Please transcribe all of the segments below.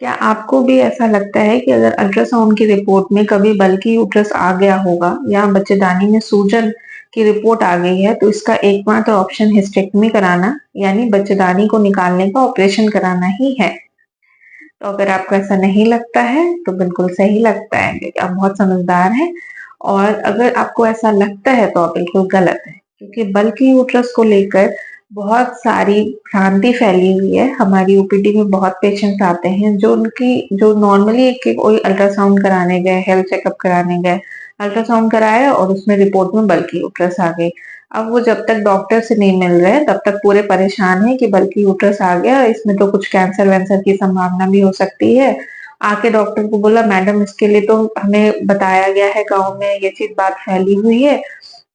क्या आपको भी ऐसा लगता है कि अगर अल्ट्रासाउंड की रिपोर्ट में कभी बल्कि यूट्रस आ गया होगा या बच्चेदानी में सूजन की रिपोर्ट आ गई है तो इसका एकमात्र ऑप्शन हिस्टेक्टमी कराना यानी बच्चेदानी को निकालने का ऑपरेशन कराना ही है? तो अगर आपको ऐसा नहीं लगता है तो बिल्कुल सही लगता है क्योंकि आप बहुत समझदार हैं। और अगर आपको ऐसा लगता है तो आप बिल्कुल गलत है, क्योंकि बल्कि यूट्रस को लेकर बहुत सारी भ्रांति फैली हुई है। हमारी ओपीडी में बहुत पेशेंट्स आते हैं जो नॉर्मली कोई अल्ट्रासाउंड कराने गए, हेल्थ चेकअप कराने गए, अल्ट्रासाउंड कराया और उसमें रिपोर्ट में बल्कि यूट्रस आ गई। अब वो जब तक डॉक्टर से नहीं मिल रहे तब तक पूरे परेशान है कि बल्कि यूट्रस आ गया, इसमें तो कुछ कैंसर वैंसर की संभावना भी हो सकती है। आके डॉक्टर को बोला मैडम इसके लिए तो हमें बताया गया है, गांव में ये चीज बात फैली हुई है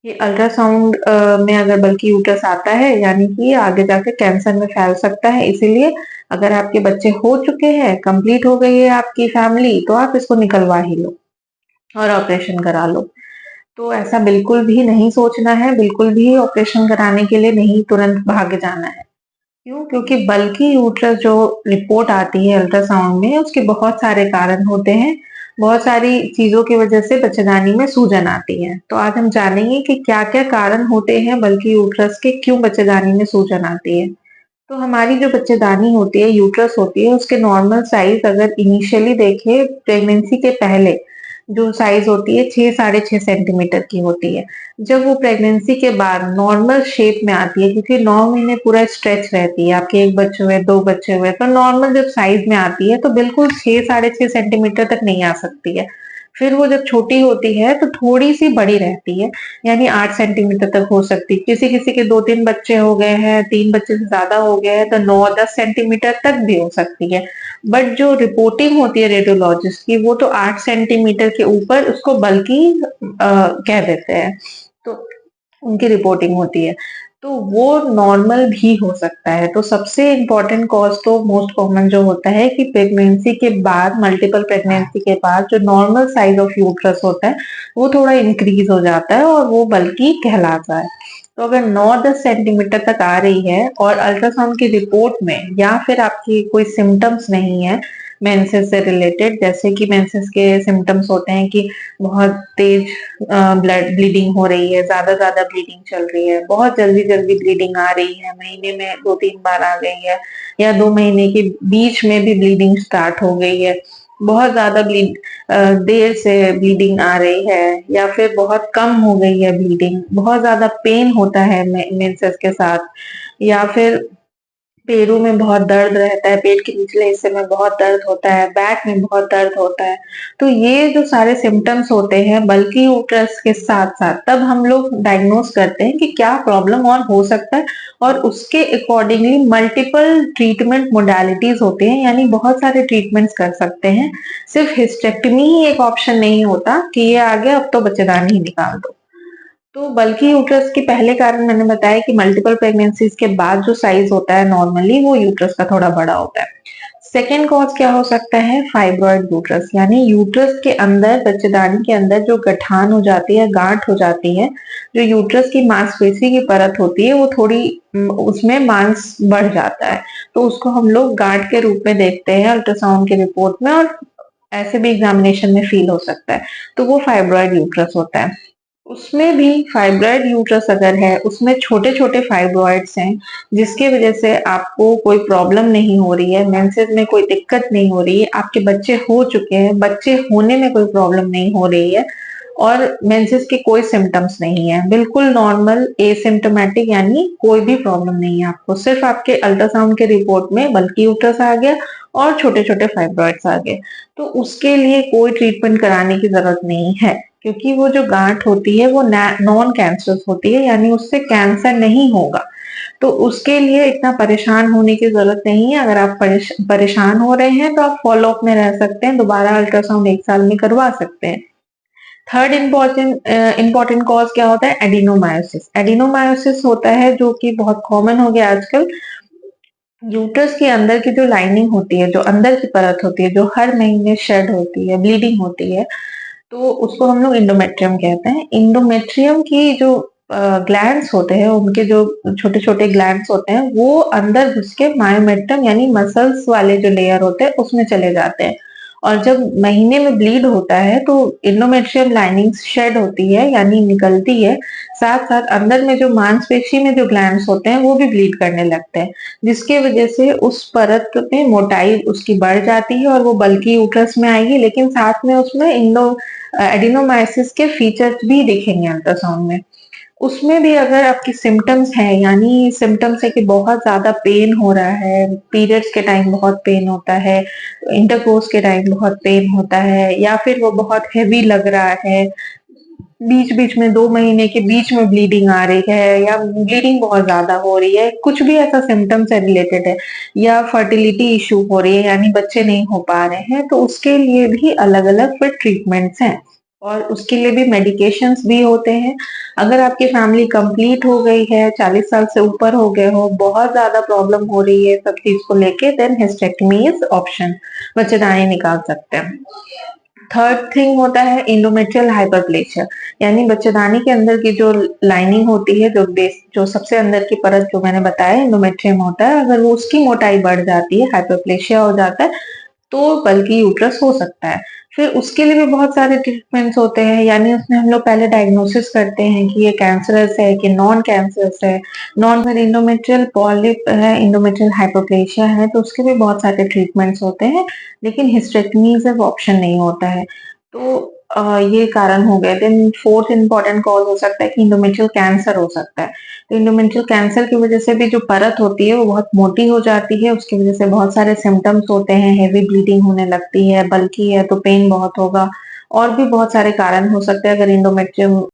कि अल्ट्रासाउंड में अगर बल्कि यूट्रस आता है यानी कि आगे जाके कैंसर में फैल सकता है, इसीलिए अगर आपके बच्चे हो चुके हैं, कंप्लीट हो गई है आपकी फैमिली, तो आप इसको निकलवा ही लो और ऑपरेशन करा लो। तो ऐसा बिल्कुल भी नहीं सोचना है, बिल्कुल भी ऑपरेशन कराने के लिए नहीं तुरंत भाग जाना है। क्यों? क्योंकि बल्कि यूट्रस जो रिपोर्ट आती है अल्ट्रासाउंड में उसके बहुत सारे कारण होते हैं। बहुत सारी चीजों की वजह से बच्चेदानी में सूजन आती है। तो आज हम जानेंगे कि क्या-क्या कारण होते हैं बल्कि यूट्रस के, क्यों बच्चेदानी में सूजन आती है। तो हमारी जो बच्चेदानी होती है, यूट्रस होती है, उसके नॉर्मल साइज अगर इनिशियली देखें प्रेगनेंसी के पहले जो साइज होती है 6 साढ़े 6 सेंटीमीटर की होती है। जब वो प्रेगनेंसी के बाद नॉर्मल शेप में आती है, क्योंकि 9 महीने पूरा स्ट्रेच रहती है, आपके 1 बच्चे हुए, 2 बच्चे हुए, तो नॉर्मल जब साइज में आती है तो बिल्कुल 6 साढ़े 6 सेंटीमीटर तक नहीं आ सकती है। फिर वो जब छोटी होती है तो थोड़ी-सी बड़ी रहती है, यानी 8 सेंटीमीटर तक हो सकती है। किसी-किसी के 2-3 बच्चे हो गए हैं, 3 बच्चे से ज़्यादा हो गए हैं तो 9-10 सेंटीमीटर तक भी हो सकती है। बट जो रिपोर्टिंग होती है रेडियोलॉजिस्ट की वो तो 8 सेंटीमीटर के ऊपर उसको बल्कि कह देते हैं। तो उनकी रिपोर्टिंग होती है। तो वो नॉर्मल भी हो सकता है। तो सबसे इम्पोर्टेंट कॉज़ तो मोस्ट कॉमन जो होता है कि प्रेगनेंसी के बाद, मल्टीपल प्रेगनेंसी के बाद जो नॉर्मल साइज़ ऑफ यूट्रस होता है, वो थोड़ा इंक्रीज़ हो जाता है और वो बल्कि कहलाता है। तो अगर 9-10 सेंटीमीटर तक आ रही है और अल्ट्रासाउंड की रिपोर्ट में या फिर आपकी कोई सिम्पटम्स नहीं है मेंसेस से रिलेटेड, जैसे कि मेंसेस के सिम्पटम्स होते हैं कि बहुत तेज ब्लड ब्लीडिंग हो रही है, ज़्यादा ब्लीडिंग चल रही है, बहुत जल्दी-जल्दी ब्लीडिंग आ रही है, महीने में 2-3 बार आ गई है या 2 महीने के बीच में भी ब्लीडिंग स्टार्ट हो गई है, बहुत ज़्यादा देर से ब्लीडिंग आ रही है या फिर बहुत कम हो गई है ब्लीडिंग, बहुत ज़्यादा पेन होता है मेंसेस के साथ या फिर पैरों में बहुत दर्द रहता है, पेट के निचले हिस्से में बहुत दर्द होता है, बैक में बहुत दर्द होता है। तो ये जो सारे सिम्पटम्स होते हैं बल्कि यूट्रस के साथ-साथ तब हम लोग डायग्नोज़ करते हैं कि क्या प्रॉब्लम और हो सकता है और उसके अकॉर्डिंगली मल्टीपल ट्रीटमेंट मोडालिटीज़ होते हैं, यानी बहुत सारे ट्रीटमेंट्स कर सकते हैं। सिर्फ हिस्टेक्टमी ही एक ऑप्शन नहीं होता कि ये आ गया अब तो बच्चेदानी ही निकाल दो। तो बल्कि यूट्रस के पहले कारण मैंने बताया कि मल्टीपल प्रेगनेंसीज के बाद जो साइज होता है नॉर्मली वो यूट्रस का थोड़ा बड़ा होता है। सेकेंड कॉज क्या हो सकता है? फाइब्रॉइड यूट्रस, यानी यूट्रस के अंदर, बच्चेदानी के अंदर जो गठान हो जाती है, गांठ हो जाती है, जो यूट्रस की मांसपेशी की परत होती है वो थोड़ी उसमें मांस बढ़ जाता है, तो उसको हम लोग गांठ के रूप में देखते हैं अल्ट्रासाउंड की रिपोर्ट में और ऐसे भी एग्जामिनेशन में फील हो सकता है, तो वो फाइब्रॉइड यूट्रस होता है। उसमें भी फाइब्रॉइड यूट्रस अगर है, उसमें छोटे-छोटे फाइब्रॉइड्स हैं, जिसकी वजह से आपको कोई प्रॉब्लम नहीं हो रही है, मेंसेस में कोई दिक्कत नहीं हो रही है, आपके बच्चे हो चुके हैं, बच्चे होने में कोई प्रॉब्लम नहीं हो रही है और मेंसेस के कोई सिम्पटम्स नहीं है, बिल्कुल नॉर्मल एसिम्प्टोमेटिक, यानी कोई भी प्रॉब्लम नहीं है आपको, सिर्फ आपके अल्ट्रासाउंड के रिपोर्ट में बल्कि यूट्रस आ गया और छोटे-छोटे फाइब्रॉइड्स आ गए, तो उसके लिए कोई ट्रीटमेंट कराने की जरूरत नहीं है, क्योंकि वो जो गांठ होती है वो नॉन कैंसरस होती है, यानी उससे कैंसर नहीं होगा। तो उसके लिए इतना परेशान होने की जरूरत नहीं है। अगर आप परेशान हो रहे हैं तो आप फॉलो अप में रह सकते हैं, दोबारा अल्ट्रासाउंड 1 साल में करवा सकते हैं। थर्ड इम्पोर्टेंट कॉज क्या होता है? एडिनोमायोसिस। एडिनोमायोसिस होता है जो कि बहुत कॉमन हो गया आजकल। यूट्रस के अंदर की जो लाइनिंग होती है, जो अंदर की परत होती है, जो हर महीने शेड होती है, ब्लीडिंग होती है, तो उसको हम लोग इंडोमेट्रियम कहते हैं। इंडोमेट्रियम की जो ग्लैंड्स होते हैं, उनके जो छोटे-छोटे ग्लैंड्स होते हैं, वो अंदर घुस के मायोमेट्रियम यानी मसल्स वाले जो लेयर होते हैं, उसमें चले जाते हैं। और जब महीने में ब्लीड होता है, तो एंडोमेट्रियल लाइनिंग्स शेड होती है, यानी निकलती है। साथ-साथ अंदर में जो मांसपेशी में जो ग्लैंड्स होते हैं, वो भी ब्लीड करने लगते हैं, जिसकी वजह से उस परत में मोटाई उसकी बढ़ जाती है और वो बल्की यूट्रस में आएगी, लेकिन साथ में उसमें एडेनोमायोसिस के फीचर्स भी दिखेंगे अल्ट्रासाउंड में। उसमें भी अगर आपकी सिम्पटम्स हैं, यानी सिम्पटम्स है कि बहुत ज़्यादा पेन हो रहा है, पीरियड्स के टाइम बहुत पेन होता है, इंटरकोर्स के टाइम बहुत पेन होता है, या फिर वो बहुत हेवी लग रहा है, बीच-बीच में 2 महीने के बीच में ब्लीडिंग आ रही है, या ब्लीडिंग बहुत ज़्यादा हो रही है, कुछ भी ऐसा सिम्पटम्स से रिलेटेड है, या फर्टिलिटी इश्यू हो रही है, यानी बच्चे नहीं हो पा रहे हैं, तो उसके लिए भी अलग-अलग फिर ट्रीटमेंट्स हैं। और उसके लिए भी मेडिकेशंस भी होते हैं। अगर आपकी फैमिली कंप्लीट हो गई है, 40 साल से ऊपर हो गए हो, बहुत ज़्यादा प्रॉब्लम हो रही है सब चीज़ को लेके, देन हिस्टेक्टमी इज़ ऑप्शन, बच्चेदानी निकाल सकते हैं। थर्ड थिंग होता है एंडोमेट्रियल हाइपरप्लेशिया, यानी बच्चेदानी के अंदर की जो लाइनिंग होती है, जो सबसे अंदर की परत जो मैंने बताया एंडोमेट्रियम होता है, अगर वो उसकी मोटाई बढ़ जाती है, हाइपरप्लेशिया हो जाता है, तो बल्कि यूट्रस हो सकता है। फिर उसके लिए भी बहुत सारे ट्रीटमेंट्स होते हैं, यानी उसमें हम लोग पहले डायग्नोसिस करते हैं कि ये कैंसरस है कि नॉन कैंसरस है। नॉन फिर एंडोमेट्रियल पॉलिप है, एंडोमेट्रियल हाइपोप्लेशिया है, तो उसके भी बहुत सारे ट्रीटमेंट्स होते हैं, लेकिन हिस्टेक्टमी सिर्फ ऑप्शन नहीं होता है। तो ये कारण हो गए। देन फोर्थ इम्पोर्टेंट कॉज हो सकता है कि एंडोमेट्रियल कैंसर हो सकता है। तो एंडोमेट्रियल कैंसर की वजह से भी जो परत होती है वो बहुत मोटी हो जाती है, उसकी वजह से बहुत सारे सिम्पटम्स होते हैं, हेवी ब्लीडिंग होने लगती है, बल्की है तो पेन बहुत होगा, और भी बहुत सारे कारण हो सकते हैं अगर एंडोमेट्रियम